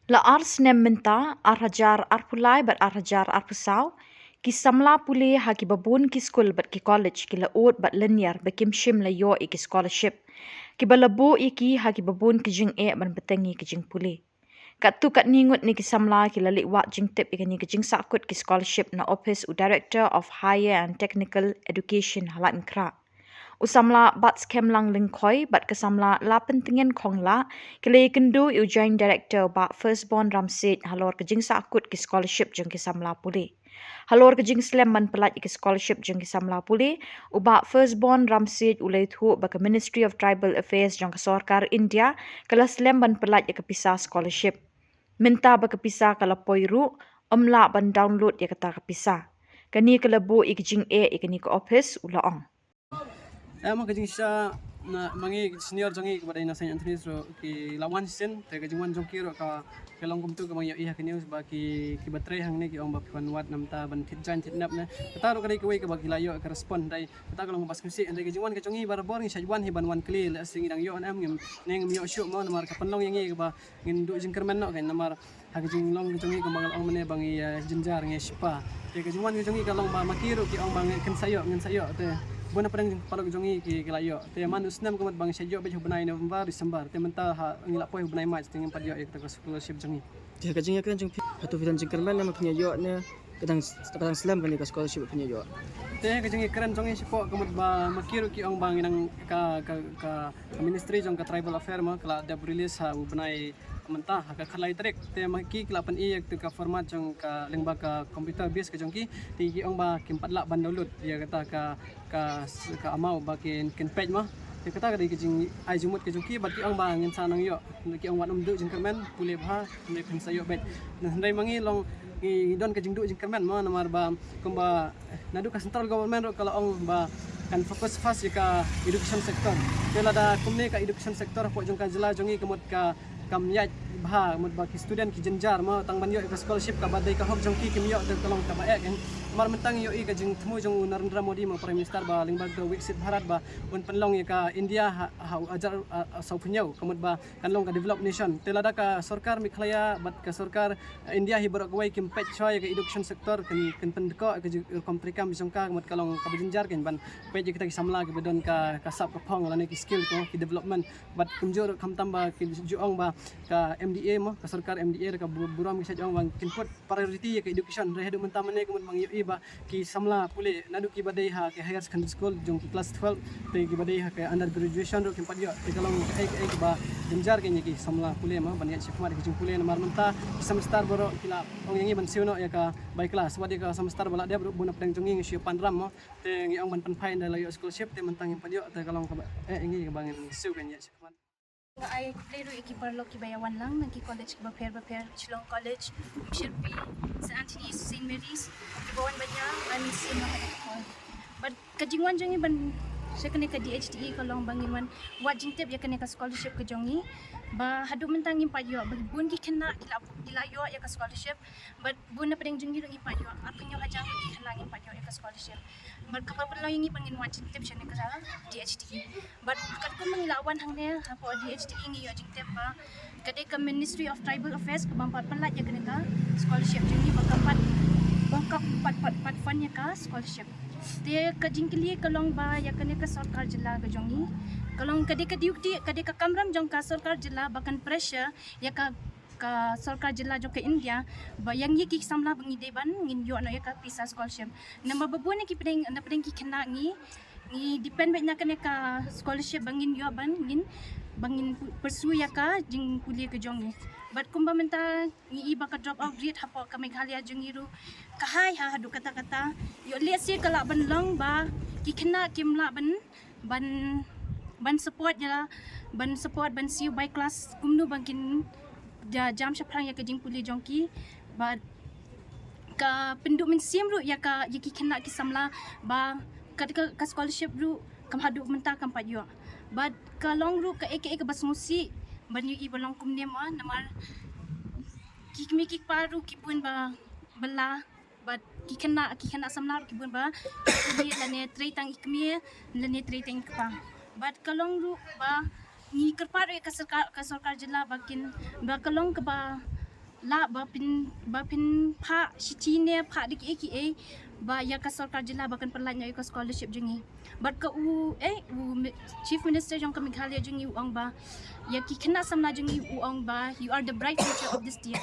La ars nem menta arhajar arpulai bat arhajar arpusau ki samla pule ha ki babun ki school bat ki college ki la ot bat linear bekim shim la yo ki scholarship ki balabu ki ha ki babun ki jing e ban betengi ki jing pule kat tu kat ningut ni ki samla ki la liwat jing tip ki ni ki jing sakut ki scholarship na office u director of higher and technical education halat kra usamla bat skem lang lingkoi bat kesamla la pentingin khong la kile kendu u joint director ba firstborn ramset halor ke jing sakut ki scholarship jeng ki samla puli halor ke jing slam man pelat ki scholarship jeng ki samla puli u ba firstborn ramset ulai thu ba ke ministry of tribal affairs jeng ke sarkar india kala slam ban pelat ke pisah scholarship minta ba ke pisah kala poiru amla ban download ya kata ke pisah kani kala bu ikjing e ikani ke office ulaong Emang kajing sa na mangi senior jongi kepada ina Saint Anthony ro ki lawan sen te kajing wan jongki ro ka kelong kum tu ka mangi iha kini ba ki baterai hang ni ki ong ba kan wat nam ta ban thit jan thit nap ne ta ro kadai kuai ka ba ki layo ka respond dai ta ka long bas kusi andai kajing wan ka jongi bar bor ni sajwan hi ban wan kli la sing dang yo an am ngem neng yo shu mo namar ka panlong yang ka ba ngin du jing kermen no kan namar ha kajing long ka jongi ka mangal ong mene bang i jinjar nge spa te kajing wan ka jongi ka long ba makiro ki ong bang ngin sayo te Bona padang palok jongi ki kelayo te manus nam kumat bang sajo be hubnai November Disember te menta ha ngila poi hubnai March tingin padio ek ta scholarship jongi Dia kajing kan jong hatu fitan jingkerman nama punya yo ne kadang slam kan ka scholarship punya yo. te kajing keren jongi sipo kumat ba makiru ki ong bang inang ka ministry jong ka tribal affair ma kala da release ha hubnai mentah ka khalai trek te maki kelapan ek tu ka format jong ka lengba ka computer base ka jongki ti ki ong ba kim patla ban download dia kata ka amau ba kin page ma te kata ka di kijing ai jumut ke jongki bat ki ong ba ngin sanang yo ki ong wan du jing kermen pule bha ne kin sayo bet ndai mangi long i don ka jing du jing kermen ma namar ba kumba nadu ka central government ro kalau ong ba kan fokus fast ka education sector kela da kumne ka education sector po jong ka jela jongi kemut ka kam yat bha mut ba ki student ki jenjar ma tang ban yo ka scholarship ka badai ka hok jong ki kim yo de kalong ka ba ek mar mentang yo i ka jing thmu jong Narendra Modi ma prime minister ba lingbag do Wiksit Bharat ba un panlong ya ka India ha ajar sau punyau kamut ba kanlong ka develop nation telada ka sarkar mikhlaya bat ka sarkar India hi borok wai kim pet choy ka education sector kan pendeko ka komprikam bisong ka kamut kalong ka jenjar kan ban pet kita ki samla ki bedon ka sap ka phong la ki skill ko ki development bat kumjur kam tamba ki juong ba ka MDA mo ka sarkar MDA ka buram ki sajong bang input priority ka education re hedu mentamane kumut mang yo ba ki samla pule nadu ki badai ha ke higher secondary school jong class 12 te ki badai ha ke under graduation ro ki padyo te kalong ek ba jenjar ke ki samla pule ma ban ya chikmar ki jong pule namar menta semester boro kila ong yangi ban siuno ya ka by class wadi ka semester bala dia buna pedang jongi ngi panram mo te ngi ong ban panpai ndala yo scholarship te mentang padyo te kalong ka ngi bangin siu kan ya chikmar Ay lero ikiparlo kibayawan lang nang college baper Chilong College Shirpi St. Anthony's St. Mary's kibawan ba niya amin sin makadikon but kajingwan jongi ban siya kani ka DHTE kalong banginwan wat jingtep ya kani ka scholarship ka jongi ba hadu mentang impayo bagi bun ki kena gilayo ya ka scholarship but bun na padang jongi ro impayo apunyo hajang ki kena impayo ya ka scholarship but kapag lang yung ipangin wat jingtep siya ni ka DHTE but kat ko mangilawan hang ne hapo DHTE ngi yo jingtep ba kadai ka Ministry of Tribal Affairs kabampat panlat ya kani ka scholarship jongi bangkap pat fund ya ka scholarship te kajingkili kalong ba ya kani ka sarkar jila ga jongi kalong kadai ka kamram jong ka sarkar jila bahkan pressure ya ka sarkar jila jong ka India ba yang yiki samla bangi deban ngin yo no ya ka pisa scholarship na mababone ki pedeng ki kena ngi depend ba na kani ka scholarship bangin yo bangin pursue ya ka jing kuliah ke jongi but kumba menta ngi iba ka drop out rate hapo ka Meghalaya jongiru kahai ha hadu kata yo let's say kala ban long ba ki kena kimla ban support ya ban siu by class kumnu bangkin jam syaplang ya ka jing kuliah jongki but ka penduk men sim ru ya ka yiki kena ki samla ba ka scholarship ru kam hadu menta kam padyo but kalong ru ka eke bas ngusi ban yu ibalong kumne ma namar kik paru kipun ba bela but kikena samlar kibun ba ni lane treitang ikmi lane treitang pa but kalong ru ba ni kerparu ka sarkar jila bakin ba kalong ka ba la bapin pa shitine pa dik eki ba ya ka sarkar jila bakan perlanya ka scholarship jungi bat ka chief minister jong ka Meghalaya jungi uang ba ya ki kena samna jungi uang ba you are the bright future of this state.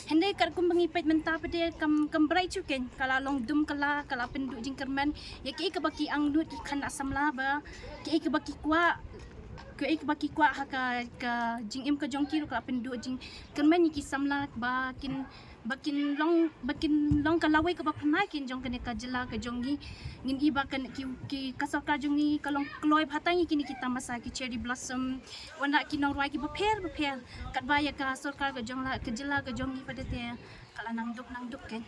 Hindi kar kum mengipait menta pede kam bright chuken kala long dum kala penduk jing kerman ya ki ka baki ang lut ki kena samla ba ki ka baki kwa haka ka jing im ka jongki ka penduk jing kerman ki samla bakin long kalawai ka bapnai kin jong kene ka jela ka jongi ngin iba kan ki kasar ka jongi kalong kloi phatangi kini kita masa ki cherry blossom wana ki nong roi ki baper kat baya ka sarkar ka jongla ka jela ka jongi pada te kala nang duk ken